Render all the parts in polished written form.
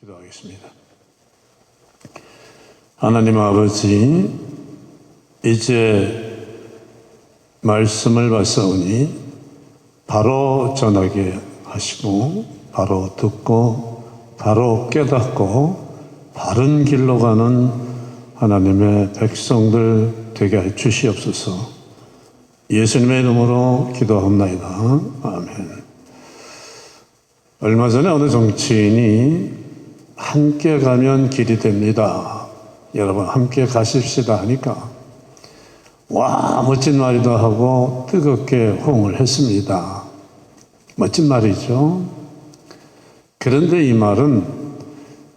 기도하겠습니다. 하나님 아버지, 이제 말씀을 받사오니 바로 전하게 하시고 바로 듣고 바로 깨닫고 바른 길로 가는 하나님의 백성들 되게 해 주시옵소서. 예수님의 이름으로 기도합나이다. 아멘. 얼마 전에 어느 정치인이 함께 가면 길이 됩니다, 여러분 함께 가십시다 하니까 와 멋진 말이다 하고 뜨겁게 호응을 했습니다. 멋진 말이죠. 그런데 이 말은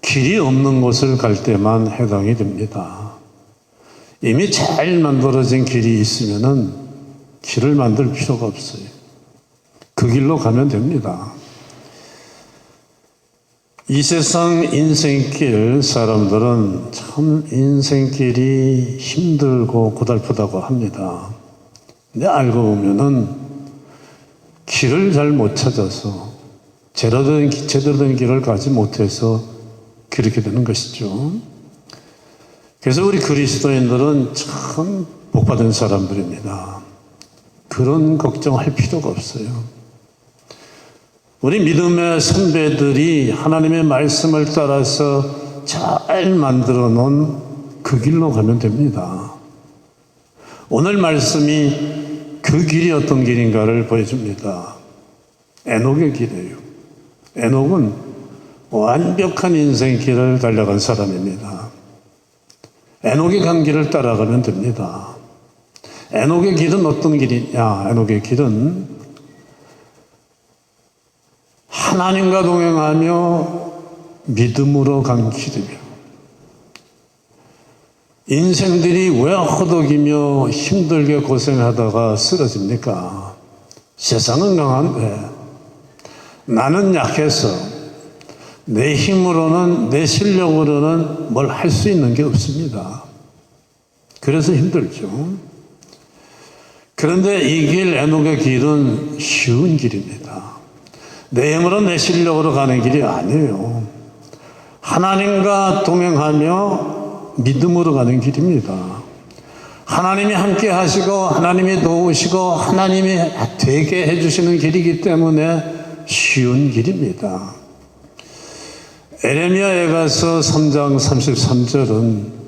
길이 없는 곳을 갈 때만 해당이 됩니다. 이미 잘 만들어진 길이 있으면은 길을 만들 필요가 없어요. 그 길로 가면 됩니다. 이 세상 인생길, 사람들은 참 인생길이 힘들고 고달프다고 합니다. 근데 알고 보면은 길을 잘 못 찾아서 제대로 된 길을 가지 못해서 그렇게 되는 것이죠. 그래서 우리 그리스도인들은 참 복받은 사람들입니다. 그런 걱정할 필요가 없어요. 우리 믿음의 선배들이 하나님의 말씀을 따라서 잘 만들어 놓은 그 길로 가면 됩니다. 오늘 말씀이 그 길이 어떤 길인가를 보여줍니다. 에녹의 길이에요. 에녹은 완벽한 인생길을 달려간 사람입니다. 에녹이 간 길을 따라가면 됩니다. 에녹의 길은 어떤 길이냐? 에녹의 길은 하나님과 동행하며 믿음으로 간 길이며, 인생들이 왜 허덕이며 힘들게 고생하다가 쓰러집니까? 세상은 강한데 나는 약해서 내 힘으로는, 내 실력으로는 뭘 할 수 있는 게 없습니다. 그래서 힘들죠. 그런데 이 길, 에녹의 길은 쉬운 길입니다. 내 힘으로, 내 실력으로 가는 길이 아니에요. 하나님과 동행하며 믿음으로 가는 길입니다. 하나님이 함께 하시고 하나님이 도우시고 하나님이 되게 해주시는 길이기 때문에 쉬운 길입니다. 에레미야에 가서 3장 33절은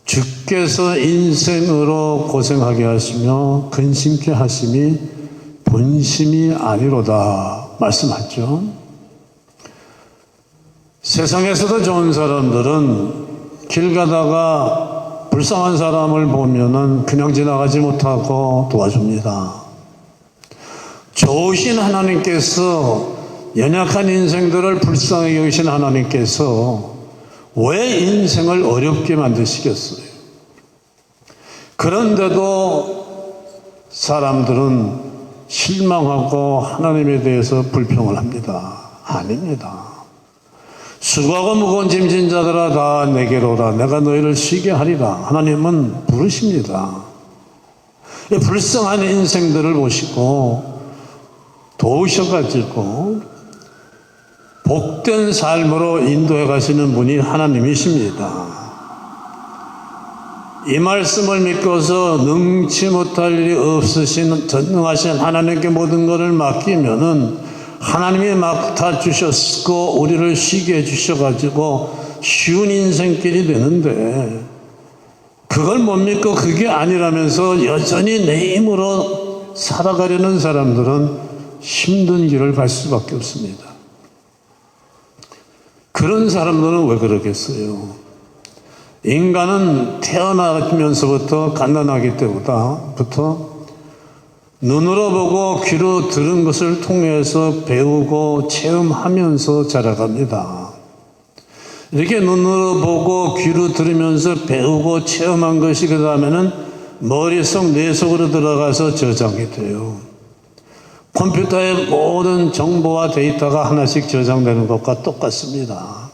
주께서 인생으로 고생하게 하시며 근심케 하심이 본심이 아니로다 말씀하죠. 세상에서도 좋은 사람들은 길 가다가 불쌍한 사람을 보면은 그냥 지나가지 못하고 도와줍니다. 좋으신 하나님께서, 연약한 인생들을 불쌍히 여기신 하나님께서 왜 인생을 어렵게 만드시겠어요? 그런데도 사람들은 실망하고 하나님에 대해서 불평을 합니다. 아닙니다. 수고하고 무거운 짐진 자들아 다 내게로 오라. 내가 너희를 쉬게 하리라. 하나님은 부르십니다. 불쌍한 인생들을 보시고 도우셔가지고 복된 삶으로 인도해 가시는 분이 하나님이십니다. 이 말씀을 믿고서 능치 못할 일이 없으신 전능하신 하나님께 모든 것을 맡기면은 하나님이 맡아 주셨고 우리를 쉬게 해주셔가지고 쉬운 인생길이 되는데, 그걸 못 믿고 그게 아니라면서 여전히 내 힘으로 살아가려는 사람들은 힘든 길을 갈 수밖에 없습니다. 그런 사람들은 왜 그러겠어요? 인간은 태어나면서부터 갓난아기 때부터 눈으로 보고 귀로 들은 것을 통해서 배우고 체험하면서 자라갑니다. 이렇게 눈으로 보고 귀로 들으면서 배우고 체험한 것이 그 다음에는 머릿속 뇌 속으로 들어가서 저장이 돼요. 컴퓨터의 모든 정보와 데이터가 하나씩 저장되는 것과 똑같습니다.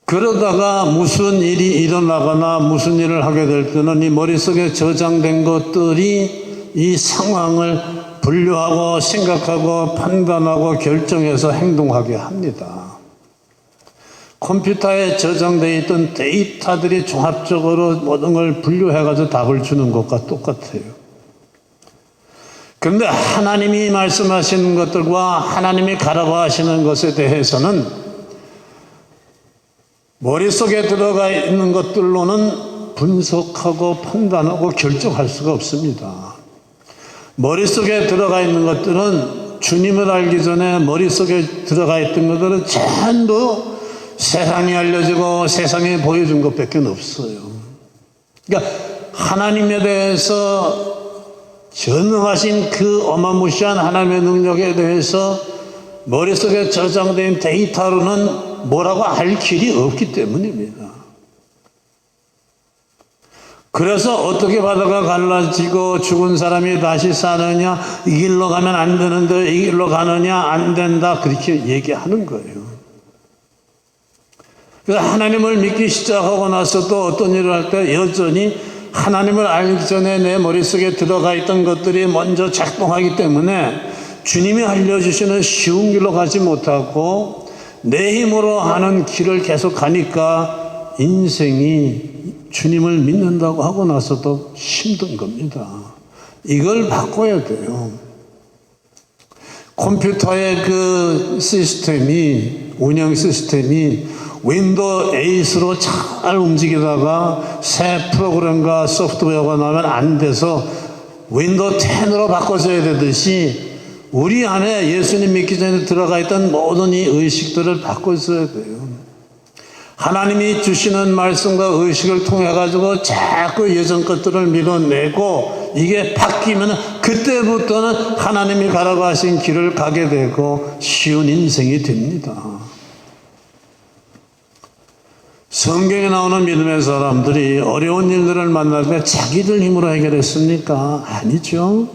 그러다가 무슨 일이 일어나거나 무슨 일을 하게 될 때는 이 머릿속에 저장된 것들이 이 상황을 분류하고 생각하고 판단하고 결정해서 행동하게 합니다. 컴퓨터에 저장되어 있던 데이터들이 종합적으로 모든 걸 분류해가지고 답을 주는 것과 똑같아요. 그런데 하나님이 말씀하시는 것들과 하나님이 가라고 하시는 것에 대해서는 머릿속에 들어가 있는 것들로는 분석하고 판단하고 결정할 수가 없습니다. 머릿속에 들어가 있는 것들은 주님을 알기 전에 머릿속에 들어가 있던 것들은 전부 세상이 알려지고 세상에 보여준 것밖에 없어요. 그러니까 하나님에 대해서 전능하신 그 어마무시한 하나님의 능력에 대해서 머릿속에 저장된 데이터로는 뭐라고 알 길이 없기 때문입니다. 그래서 어떻게 바다가 갈라지고 죽은 사람이 다시 사느냐, 이 길로 가면 안 되는데 이 길로 가느냐, 안 된다, 그렇게 얘기하는 거예요. 그래서 하나님을 믿기 시작하고 나서 또 어떤 일을 할 때 여전히 하나님을 알기 전에 내 머릿속에 들어가 있던 것들이 먼저 작동하기 때문에 주님이 알려주시는 쉬운 길로 가지 못하고 내 힘으로 하는 길을 계속 가니까 인생이 주님을 믿는다고 하고 나서도 힘든 겁니다. 이걸 바꿔야 돼요. 컴퓨터의 그 시스템이, 운영 시스템이 윈도우 8으로 잘 움직이다가 새 프로그램과 소프트웨어가 나오면 안 돼서 윈도우 10으로 바꿔줘야 되듯이 우리 안에 예수님 믿기 전에 들어가 있던 모든 이 의식들을 바꿔줘야 돼요. 하나님이 주시는 말씀과 의식을 통해 가지고 자꾸 예전 것들을 밀어내고 이게 바뀌면 그때부터는 하나님이 가라고 하신 길을 가게 되고 쉬운 인생이 됩니다. 성경에 나오는 믿음의 사람들이 어려운 일들을 만날 때 자기들 힘으로 해결했습니까? 아니죠.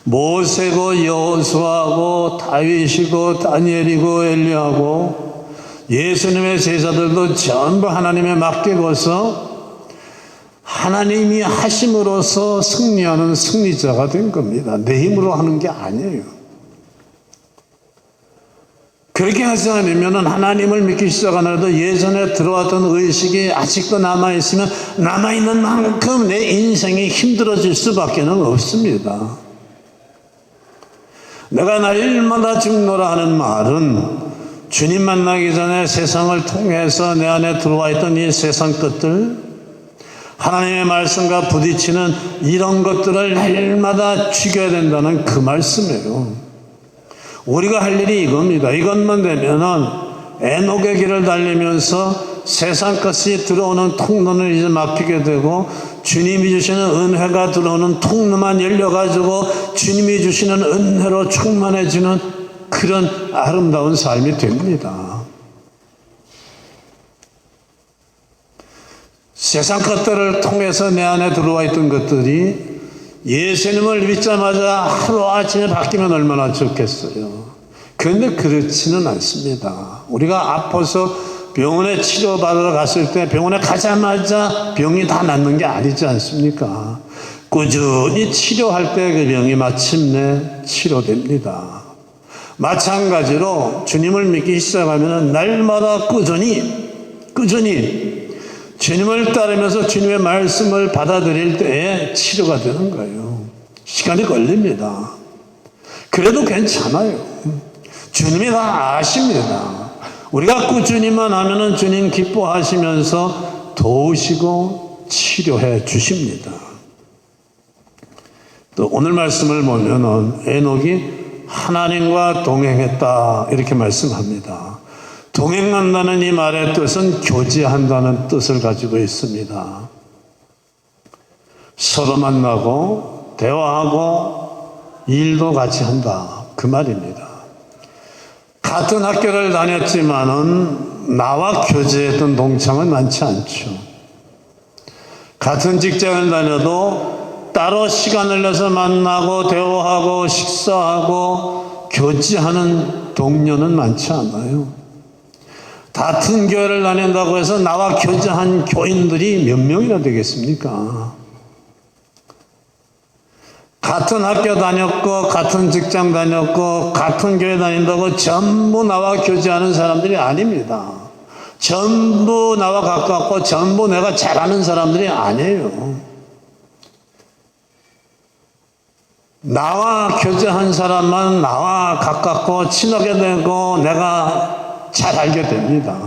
모세고 여호수아고 다윗이고 다니엘이고 엘리야고 예수님의 제자들도 전부 하나님에 맡기고서 하나님이 하심으로써 승리하는 승리자가 된 겁니다. 내 힘으로 하는 게 아니에요. 그렇게 하지 않으면 하나님을 믿기 시작하더라도 예전에 들어왔던 의식이 아직도 남아있으면 남아있는 만큼 내 인생이 힘들어질 수밖에 없습니다. 내가 날마다 죽노라 하는 말은 주님 만나기 전에 세상을 통해서 내 안에 들어와 있던 이 세상 것들, 하나님의 말씀과 부딪히는 이런 것들을 날마다 죽여야 된다는 그 말씀이에요. 우리가 할 일이 이겁니다. 이것만 되면은 에녹의 길을 달리면서 세상 것이 들어오는 통로는 이제 막히게 되고 주님이 주시는 은혜가 들어오는 통로만 열려가지고 주님이 주시는 은혜로 충만해지는 그런 아름다운 삶이 됩니다. 세상 것들을 통해서 내 안에 들어와 있던 것들이 예수님을 믿자마자 하루아침에 바뀌면 얼마나 좋겠어요. 그런데 그렇지는 않습니다. 우리가 아파서 병원에 치료받으러 갔을 때 병원에 가자마자 병이 다 낫는 게 아니지 않습니까? 꾸준히 치료할 때 그 병이 마침내 치료됩니다. 마찬가지로 주님을 믿기 시작하면 날마다 꾸준히 주님을 따르면서 주님의 말씀을 받아들일 때에 치료가 되는 거예요. 시간이 걸립니다. 그래도 괜찮아요. 주님이 다 아십니다. 우리가 꾸준히만 하면은 주님 기뻐하시면서 도우시고 치료해 주십니다. 또 오늘 말씀을 보면은 에녹이 하나님과 동행했다 이렇게 말씀합니다. 동행한다는 이 말의 뜻은 교제한다는 뜻을 가지고 있습니다. 서로 만나고 대화하고 일도 같이 한다 그 말입니다. 같은 학교를 다녔지만은 나와 교제했던 동창은 많지 않죠. 같은 직장을 다녀도 따로 시간을 내서 만나고 대화하고 식사하고 교제하는 동료는 많지 않아요. 같은 교회를 다닌다고 해서 나와 교제한 교인들이 몇 명이나 되겠습니까? 같은 학교 다녔고 같은 직장 다녔고 같은 교회 다닌다고 전부 나와 교제하는 사람들이 아닙니다. 전부 나와 가깝고 전부 내가 잘 아는 사람들이 아니에요. 나와 교제한 사람만 나와 가깝고 친하게 되고 내가 잘 알게 됩니다.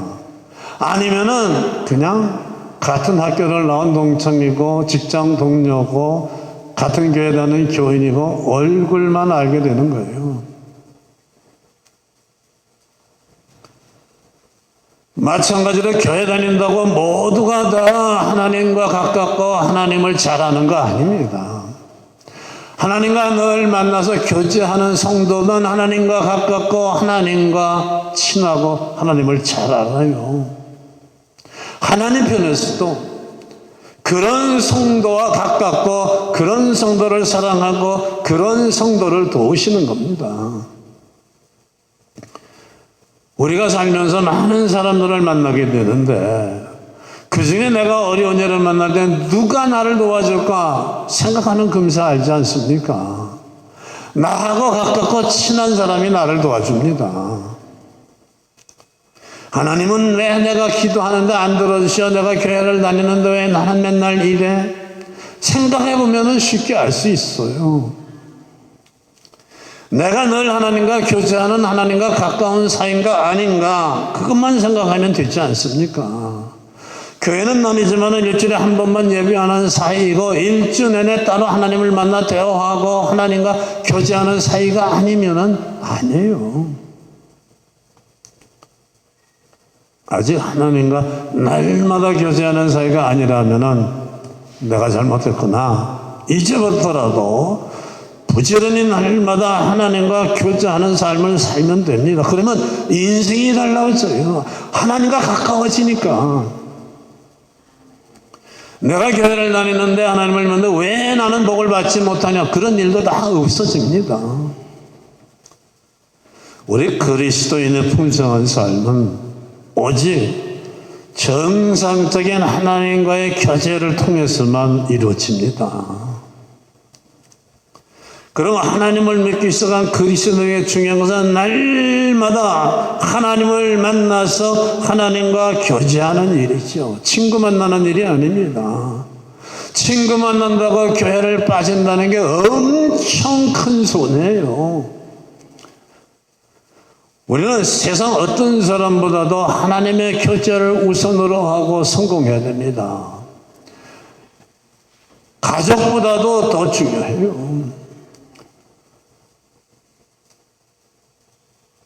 아니면은 그냥 같은 학교를 나온 동창이고 직장 동료고 같은 교회 다니는 교인이고 얼굴만 알게 되는 거예요. 마찬가지로 교회 다닌다고 모두가 다 하나님과 가깝고 하나님을 잘 아는 거 아닙니다. 하나님과 늘 만나서 교제하는 성도는 하나님과 가깝고 하나님과 친하고 하나님을 잘 알아요. 하나님 편에서도 그런 성도와 가깝고 그런 성도를 사랑하고 그런 성도를 도우시는 겁니다. 우리가 살면서 많은 사람들을 만나게 되는데 그 중에 내가 어려운 일을 만날 때 누가 나를 도와줄까 생각하는 금세 알지 않습니까? 나하고 가깝고 친한 사람이 나를 도와줍니다. 하나님은 왜 내가 기도하는데 안 들어주셔? 내가 교회를 다니는데 왜 나는 맨날 이래? 생각해보면 쉽게 알 수 있어요. 내가 늘 하나님과 교제하는 하나님과 가까운 사이인가 아닌가 그것만 생각하면 되지 않습니까? 교회는 남이지만 일주일에 한 번만 예배하는 사이이고 일주 내내 따로 하나님을 만나 대화하고 하나님과 교제하는 사이가 아니면 아니에요. 아직 하나님과 날마다 교제하는 사이가 아니라면 내가 잘못했구나. 이제부터라도 부지런히 날마다 하나님과 교제하는 삶을 살면 됩니다. 그러면 인생이 달라져요. 하나님과 가까워지니까. 내가 교회를 다니는데 하나님을 믿는데 왜 나는 복을 받지 못하냐? 그런 일도 다 없어집니다. 우리 그리스도인의 풍성한 삶은 오직 정상적인 하나님과의 교제를 통해서만 이루어집니다. 그럼 하나님을 믿기 시작한 그리스도인의 중요한 것은 날마다 하나님을 만나서 하나님과 교제하는 일이죠. 친구 만나는 일이 아닙니다. 친구 만난다고 교회를 빠진다는 게 엄청 큰 손해예요. 우리는 세상 어떤 사람보다도 하나님의 교제를 우선으로 하고 성공해야 됩니다. 가족보다도 더 중요해요.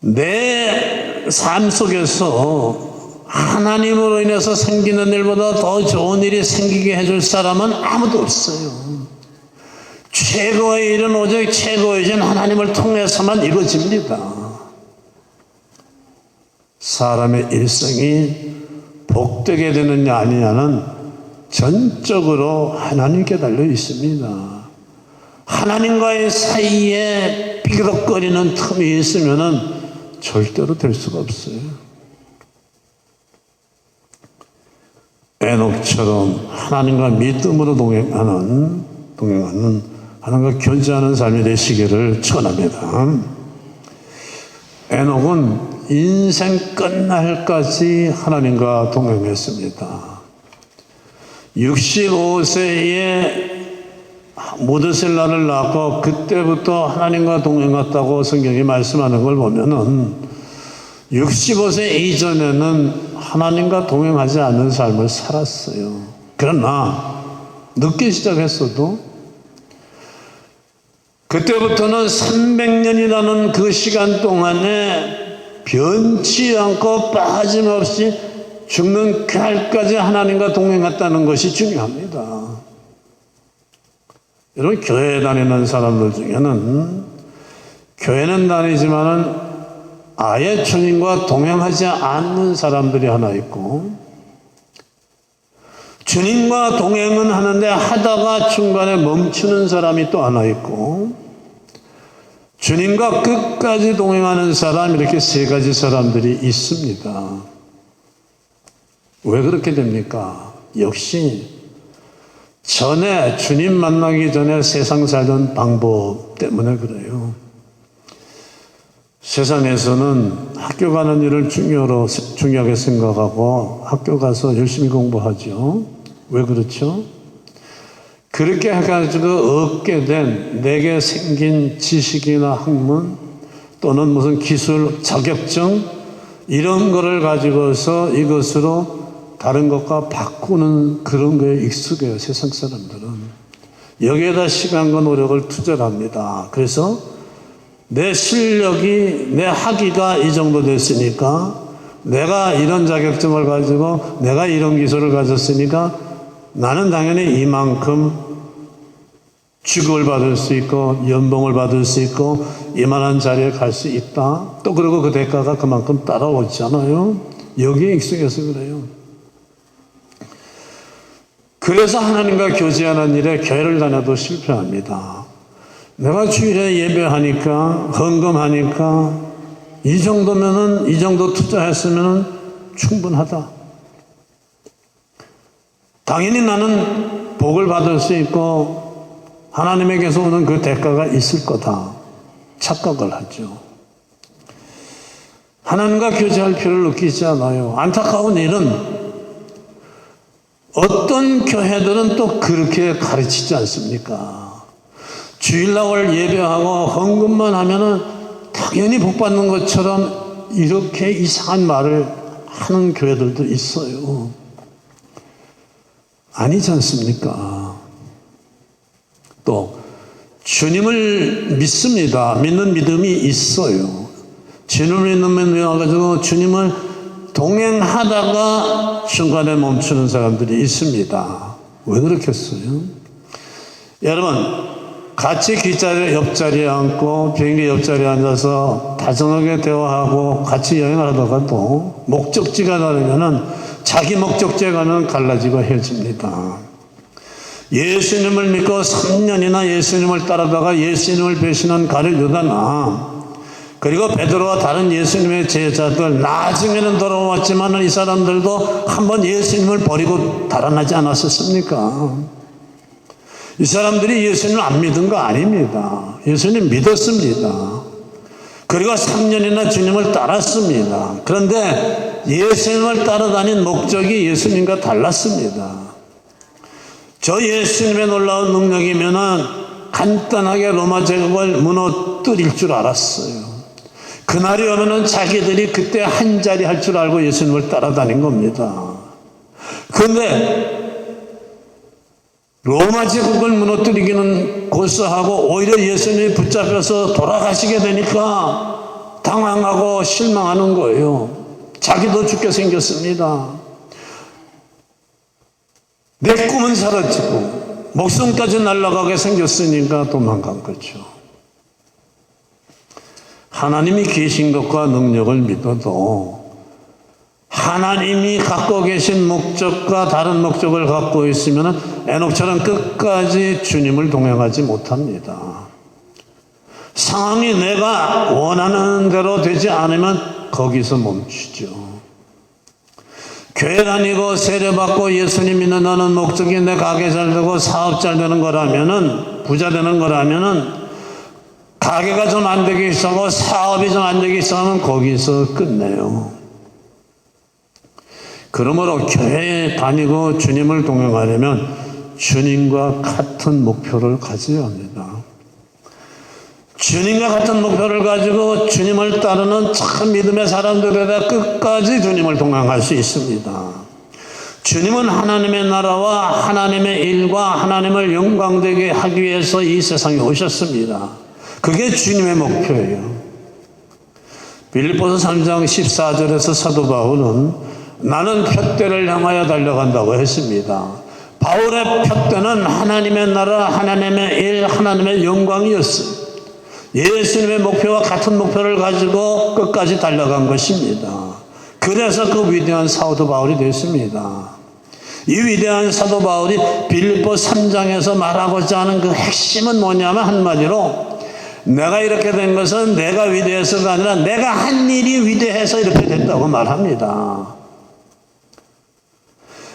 내 삶 속에서 하나님으로 인해서 생기는 일보다 더 좋은 일이 생기게 해줄 사람은 아무도 없어요. 최고의 일은 오직 최고이신 하나님을 통해서만 이루어집니다. 사람의 일생이 복되게 되느냐 아니냐는 전적으로 하나님께 달려 있습니다. 하나님과의 사이에 삐그덕거리는 틈이 있으면 절대로 될 수가 없어요. 에녹처럼 하나님과 믿음으로 동행하는 하나님과 교제하는 삶이 되시기를 축원합니다. 에녹은 인생 끝날까지 하나님과 동행했습니다. 65세에 모드셀라를 낳고 그때부터 하나님과 동행했다고 성경이 말씀하는 걸 보면은 65세 이전에는 하나님과 동행하지 않는 삶을 살았어요. 그러나 늦게 시작했어도 그때부터는 300년이라는 그 시간 동안에 변치 않고 빠짐없이 죽는 그날까지 하나님과 동행했다는 것이 중요합니다. 여러분, 교회 다니는 사람들 중에는 교회는 다니지만은 아예 주님과 동행하지 않는 사람들이 하나 있고, 주님과 동행은 하는데 하다가 중간에 멈추는 사람이 또 하나 있고, 주님과 끝까지 동행하는 사람, 이렇게 세 가지 사람들이 있습니다. 왜 그렇게 됩니까? 역시 전에 주님 만나기 전에 세상 살던 방법 때문에 그래요. 세상에서는 학교 가는 일을 중요하게 생각하고 학교 가서 열심히 공부하죠. 왜 그렇죠? 그렇게 해가지고 얻게 된 내게 생긴 지식이나 학문 또는 무슨 기술, 자격증 이런 거를 가지고서 이것으로 다른 것과 바꾸는 그런 거에 익숙해요. 세상 사람들은. 여기에다 시간과 노력을 투자를 합니다. 그래서 내 실력이 내 학위가 이 정도 됐으니까 내가 이런 자격증을 가지고 내가 이런 기술을 가졌으니까 나는 당연히 이만큼 취급을 받을 수 있고 연봉을 받을 수 있고 이만한 자리에 갈 수 있다. 또 그리고 그 대가가 그만큼 따라오잖아요. 여기에 익숙해서 그래요. 그래서 하나님과 교제하는 일에 교회를 다녀도 실패합니다. 내가 주일에 예배하니까 헌금하니까 이 정도 투자했으면 충분하다. 당연히 나는 복을 받을 수 있고 하나님에게서 오는 그 대가가 있을 거다. 착각을 하죠. 하나님과 교제할 필요를 느끼지 않아요. 안타까운 일은 어떤 교회들은 또 그렇게 가르치지 않습니까? 주일날 예배하고 헌금만 하면은 당연히 복 받는 것처럼 이렇게 이상한 말을 하는 교회들도 있어요. 아니지 않습니까? 또 주님을 믿습니다. 믿는 믿음이 있어요. 주님을 믿는 가지고 주님을 동행하다가 중간에 멈추는 사람들이 있습니다. 왜 그렇겠어요? 여러분, 같이 기차의 옆자리에 앉고 비행기 옆자리에 앉아서 다정하게 대화하고 같이 여행을 하다가도 목적지가 다르면은 자기 목적지가는 갈라지고 헤어집니다. 예수님을 믿고 3년이나 예수님을 따르다가 예수님을 배신한 가룟 유다나 그리고 베드로와 다른 예수님의 제자들 나중에는 돌아왔지만 이 사람들도 한번 예수님을 버리고 달아나지 않았었습니까? 이 사람들이 예수님을 안 믿은 거 아닙니다. 예수님 믿었습니다. 그리고 3년이나 주님을 따랐습니다. 그런데 예수님을 따라다닌 목적이 예수님과 달랐습니다. 저 예수님의 놀라운 능력이면은 간단하게 로마 제국을 무너뜨릴 줄 알았어요. 그날이 오면은 자기들이 그때 한 자리 할 줄 알고 예수님을 따라다닌 겁니다. 그런데 로마 제국을 무너뜨리기는 고사하고 오히려 예수님이 붙잡혀서 돌아가시게 되니까 당황하고 실망하는 거예요. 자기도 죽게 생겼습니다. 내 꿈은 사라지고 목숨까지 날아가게 생겼으니까 도망간 거죠. 하나님이 계신 것과 능력을 믿어도 하나님이 갖고 계신 목적과 다른 목적을 갖고 있으면 에녹처럼 끝까지 주님을 동행하지 못합니다. 상황이 내가 원하는 대로 되지 않으면 거기서 멈추죠. 교회 다니고 세례받고 예수님 믿는 너는 목적이 내 가게 잘 되고 사업 잘 되는 거라면은 부자 되는 거라면은 가게가 좀 안 되기 시작하고 사업이 좀 안 되기 시작하면 거기서 끝내요. 그러므로 교회에 다니고 주님을 동행하려면 주님과 같은 목표를 가져야 합니다. 주님과 같은 목표를 가지고 주님을 따르는 참 믿음의 사람들에다 끝까지 주님을 동행할 수 있습니다. 주님은 하나님의 나라와 하나님의 일과 하나님을 영광되게 하기 위해서 이 세상에 오셨습니다. 그게 주님의 목표예요. 빌립보서 3장 14절에서 사도 바울은 나는 푯대를 향하여 달려간다고 했습니다. 바울의 푯대는 하나님의 나라, 하나님의 일, 하나님의 영광이었어요. 예수님의 목표와 같은 목표를 가지고 끝까지 달려간 것입니다. 그래서 그 위대한 사도 바울이 됐습니다. 이 위대한 사도 바울이 빌립보 3장에서 말하고자 하는 그 핵심은 뭐냐면 한마디로 내가 이렇게 된 것은 내가 위대해서가 아니라 내가 한 일이 위대해서 이렇게 됐다고 말합니다.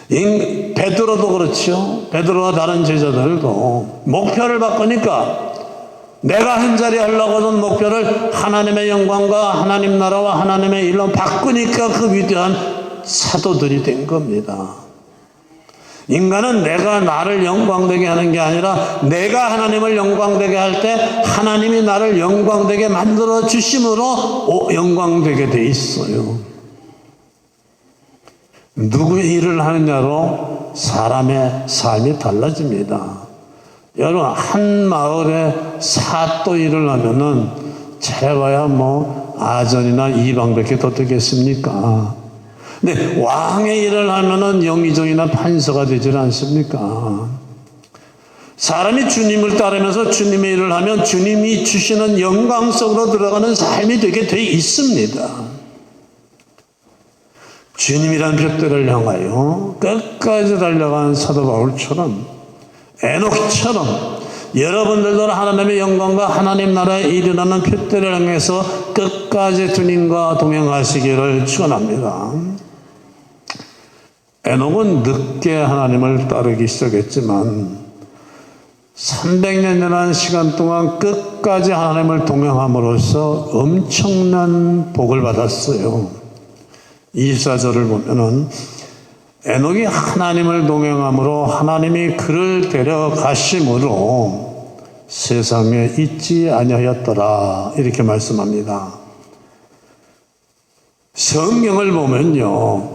베드로도 그렇죠. 베드로와 다른 제자들도 목표를 바꾸니까 내가 한 자리 하려고 하던 목표를 하나님의 영광과 하나님 나라와 하나님의 일로 바꾸니까 그 위대한 사도들이 된 겁니다. 인간은 내가 나를 영광되게 하는 게 아니라 내가 하나님을 영광되게 할 때 하나님이 나를 영광되게 만들어 주심으로 영광되게 돼 있어요. 누구의 일을 하느냐로 사람의 삶이 달라집니다. 여러분, 한 마을에 사또 일을 하면은 채봐야 아전이나 이방밖에 더 되겠습니까? 근데 왕의 일을 하면은 영의정이나 판서가 되질 않습니까? 사람이 주님을 따르면서 주님의 일을 하면 주님이 주시는 영광 속으로 들어가는 삶이 되게 돼 있습니다. 주님이란 벽대를 향하여 끝까지 달려간 사도 바울처럼, 에녹처럼 여러분들도 하나님의 영광과 하나님 나라에 이르는 벽대를 향해서 끝까지 주님과 동행하시기를 축원합니다. 에녹은 늦게 하나님을 따르기 시작했지만 300년이라는 시간 동안 끝까지 하나님을 동행함으로써 엄청난 복을 받았어요. 24절을 보면은 에녹이 하나님을 동행함으로 하나님이 그를 데려가심으로 세상에 있지 아니하였더라, 이렇게 말씀합니다. 성경을 보면요,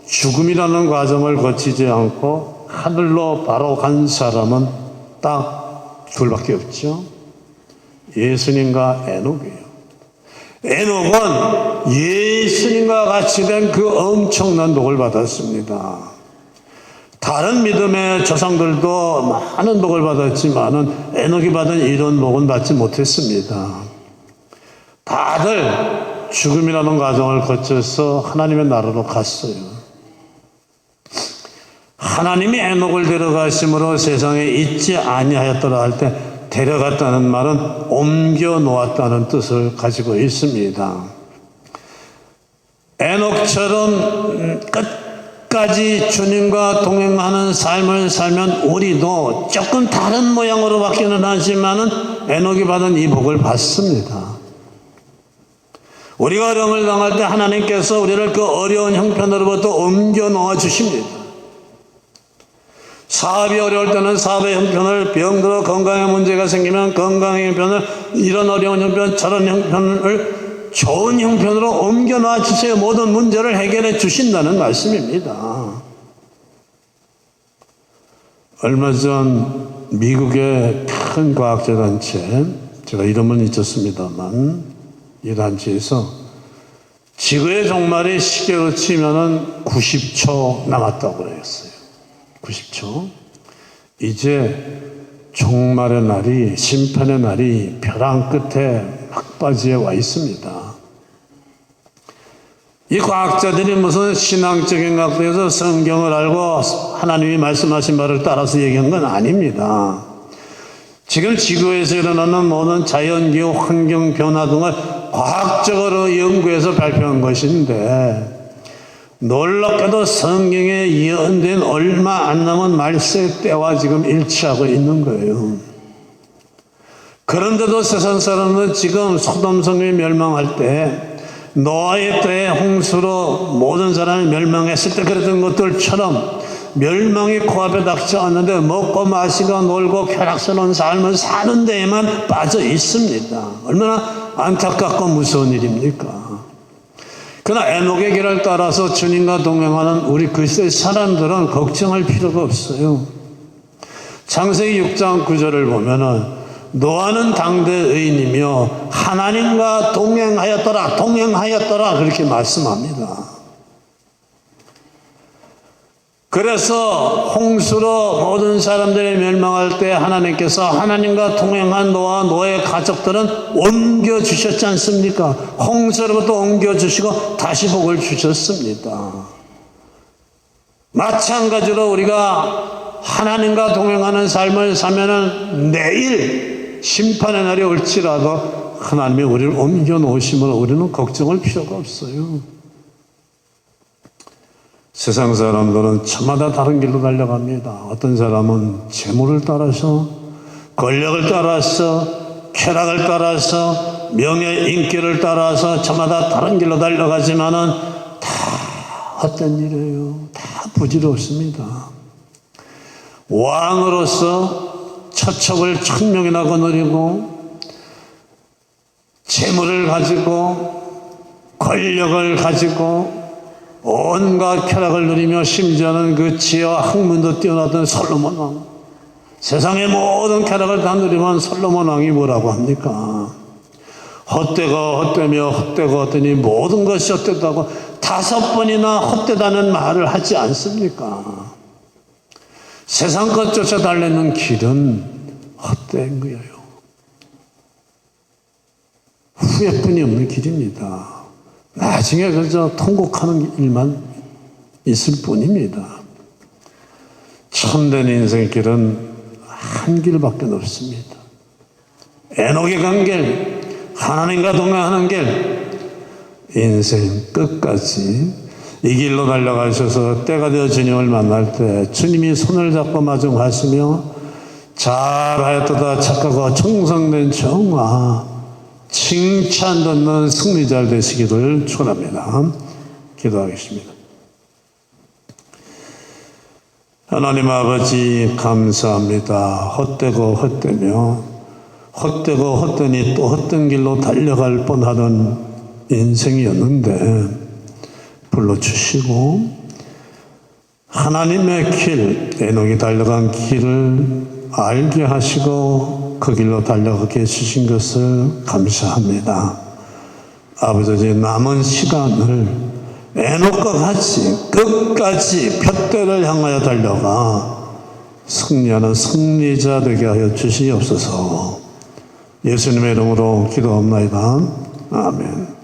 죽음이라는 과정을 거치지 않고 하늘로 바로 간 사람은 딱 둘밖에 없죠. 예수님과 에녹이에요. 에녹은 예수님과 같이 된 그 엄청난 복을 받았습니다. 다른 믿음의 조상들도 많은 복을 받았지만은 에녹이 받은 이런 복은 받지 못했습니다. 다들 죽음이라는 과정을 거쳐서 하나님의 나라로 갔어요. 하나님이 에녹을 데려가심으로 세상에 있지 아니하였더라 할 때 데려갔다는 말은 옮겨 놓았다는 뜻을 가지고 있습니다. 에녹처럼 끝까지 주님과 동행하는 삶을 살면 우리도 조금 다른 모양으로 바뀌는 하지만은 에녹이 받은 이 복을 받습니다. 우리가 어려움을 당할 때 하나님께서 우리를 그 어려운 형편으로부터 옮겨 놓아 주십니다. 사업이 어려울 때는 사업의 형편을, 병들어 건강에 문제가 생기면 건강의 형편을, 이런 어려운 형편, 저런 형편을 좋은 형편으로 옮겨놔 주세요. 모든 문제를 해결해 주신다는 말씀입니다. 얼마 전 미국의 큰 과학자 단체, 제가 이름은 잊었습니다만, 이 단체에서 지구의 종말이 시계로 치면은 90초 남았다고 그랬어요. 90초. 이제 종말의 날이, 심판의 날이 벼랑 끝에 막바지에 와 있습니다. 이 과학자들이 무슨 신앙적인 각도에서 성경을 알고 하나님이 말씀하신 바를 따라서 얘기한 건 아닙니다. 지금 지구에서 일어나는 모든 자연기후 환경 변화 등을 과학적으로 연구해서 발표한 것인데, 놀랍게도 성경에 예언된 얼마 안 남은 말세 때와 지금 일치하고 있는 거예요. 그런데도 세상 사람은 지금 소돔 성이 멸망할 때, 노아의 때에 홍수로 모든 사람이 멸망했을 때 그랬던 것들처럼 멸망이 코앞에 닥쳐왔는데 먹고 마시고 놀고 쾌락스러운 삶을 사는 데에만 빠져 있습니다. 얼마나 안타깝고 무서운 일입니까? 그러나 에녹의 길을 따라서 주님과 동행하는 우리 그 시대 사람들은 걱정할 필요가 없어요. 창세기 6장 9절을 보면은 노아는 당대 의인이며 하나님과 동행하였더라 그렇게 말씀합니다. 그래서 홍수로 모든 사람들이 멸망할 때 하나님께서 하나님과 동행한 노아의 가족들은 옮겨주셨지 않습니까? 홍수로부터 옮겨주시고 다시 복을 주셨습니다. 마찬가지로 우리가 하나님과 동행하는 삶을 사면은 내일 심판의 날이 올지라도 하나님이 우리를 옮겨 놓으심을 우리는 걱정할 필요가 없어요. 세상 사람들은 저마다 다른 길로 달려갑니다. 어떤 사람은 재물을 따라서, 권력을 따라서, 쾌락을 따라서, 명예, 인기를 따라서 저마다 다른 길로 달려가지만은 다 헛된 일이에요. 다 부질없습니다. 왕으로서 처첩을 1000명이나 거느리고 재물을 가지고 권력을 가지고 온갖 쾌락을 누리며 심지어는 그 지혜와 학문도 뛰어나던 솔로몬 왕, 세상의 모든 쾌락을 다 누리면 솔로몬 왕이 뭐라고 합니까? 헛되고 헛되며 헛되고 헛되니 모든 것이 헛되다고 5번이나 헛되다는 말을 하지 않습니까? 세상 것 쫓아 달리는 길은 헛된 거예요. 후회뿐이 없는 길입니다. 나중에 그저 통곡하는 일만 있을 뿐입니다. 참된 인생의 길은 한 길밖에 없습니다. 에녹이 간 길, 하나님과 동행하는 길, 인생 끝까지 이 길로 달려가셔서 때가 되어 주님을 만날 때 주님이 손을 잡고 마중하시며 잘하였도다 착하고 충성된 종아, 칭찬 듣는 승리자 되시기를 축원합니다. 기도하겠습니다. 하나님 아버지 감사합니다. 헛되고 헛되며 헛되고 헛되니 또 헛된 길로 달려갈 뻔하던 인생이었는데 불러주시고 하나님의 길, 에녹이 달려간 길을 알게 하시고 그 길로 달려가게 해주신 것을 감사합니다. 아버지, 남은 시간을 에녹과 같이 끝까지 푯대를 향하여 달려가 승리하는 승리자 되게 하여 주시옵소서. 예수님의 이름으로 기도합니다. 아멘.